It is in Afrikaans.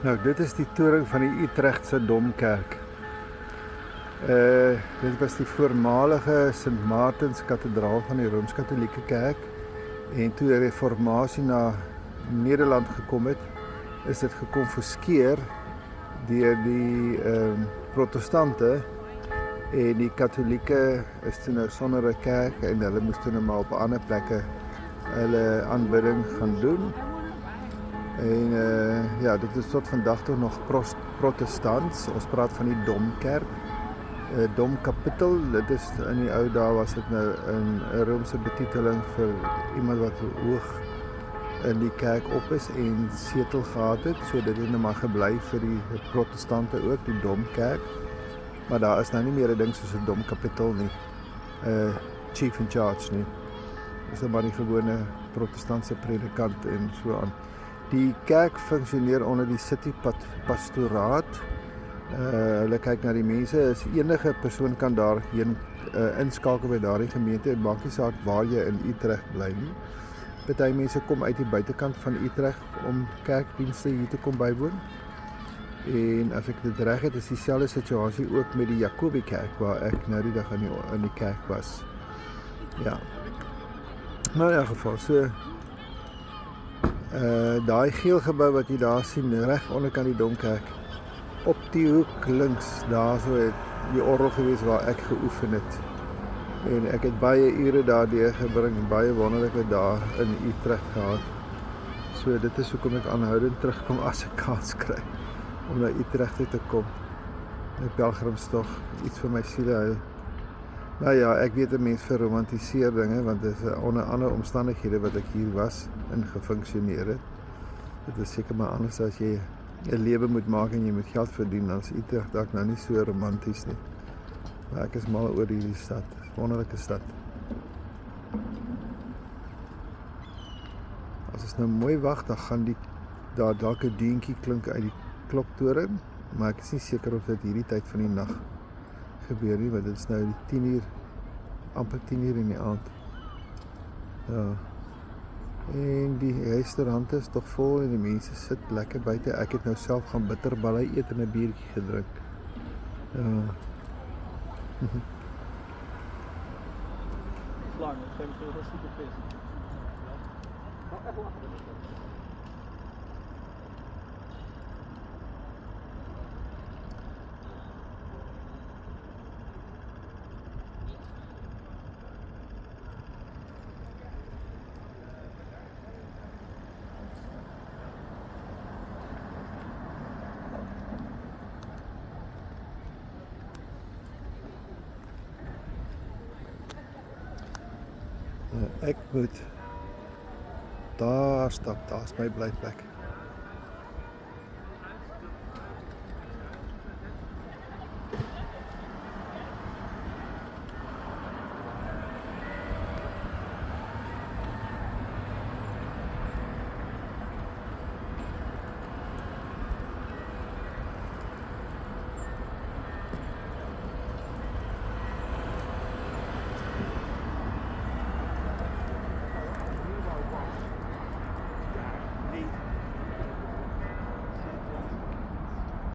Nou, dit is die toring van die Utrechtse Domkerk. Dit was die voormalige Sint Maartens kathedraal van die Rooms-Katholieke Kerk. En toe die reformatie na Nederland gekom het, is dit gekonfiskeer deur die protestante. En die katholieke is toe nou sonder 'n kerk en hulle moes toe nou maar op ander plekke hulle aanbidding gaan doen. En ja, dit is tot vandag toe nog protestants. Ons praat van die Domkerk. Domkapitel, dit is in die ou dae was dit nou 'n Romeinse betiteling vir iemand wat hoog in die kerk op is en setel gehad het. So dit het nou maar gebly vir die protestante ook, die Domkerk. Maar daar is nou nie meer 'n ding soos 'n Domkapitel nie. Chief in charge nie. Dis nou maar die gewone protestantse predikant en so aan. Die kerk funksioneer onder die city pastoraat. Hulle kyk na die mense, is enige persoon kan daarheen inskakel by daardie gemeente, en maak nie saak waar jy in Utrecht bly nie. Party mense kom uit die buitekant van Utrecht om kerkdienste hier te kom bywoon. En as ek dit reg het, is dieselfde situasie ook met die Jakobikerk waar ek nou die dag in die kerk was. Ja. Maar in elk geval, so daai geel gebou wat jy daar sien, reg onderkant die Domkerk, op die hoek links, daar so het die orgel gewees waar ek geoefen het. En ek het baie ure daardeur gebring, baie wonderlike dae in Utrecht gehad. So dit is hoekom ek aanhoudend terugkom as ek kans kry om na Utrecht te kom. 'n pelgrimstog, iets vir my siel hou. Nou ja, ek weet 'n mens verromantiseer dinge, want dit is onder ander omstandighede wat ek hier was en gefunksioneer het. Dit is seker maar anders as jy 'n lewe moet maak en jy moet geld verdien, dan is Utrecht dalk nou nie so romanties nie. Maar ek is mal oor hierdie stad, wonderlike stad. As ons nou mooi wag, dan gaan daar dalk 'n deentjie klink uit die kloktoring, maar ek is nie seker of dit hierdie tyd van die nag gebeur nie, want dit is nou die 10 uur, amper 10 uur in die aand. Ja. En die restaurant is tog vol en die mense sit lekker buite. Ek het nou self gaan bitterballe eet en 'n biertjie gedrink. Ja. Lang, ik heb het heel super vis. Nou, echt lachen. Ek moet daar stap, daar is my blyplek.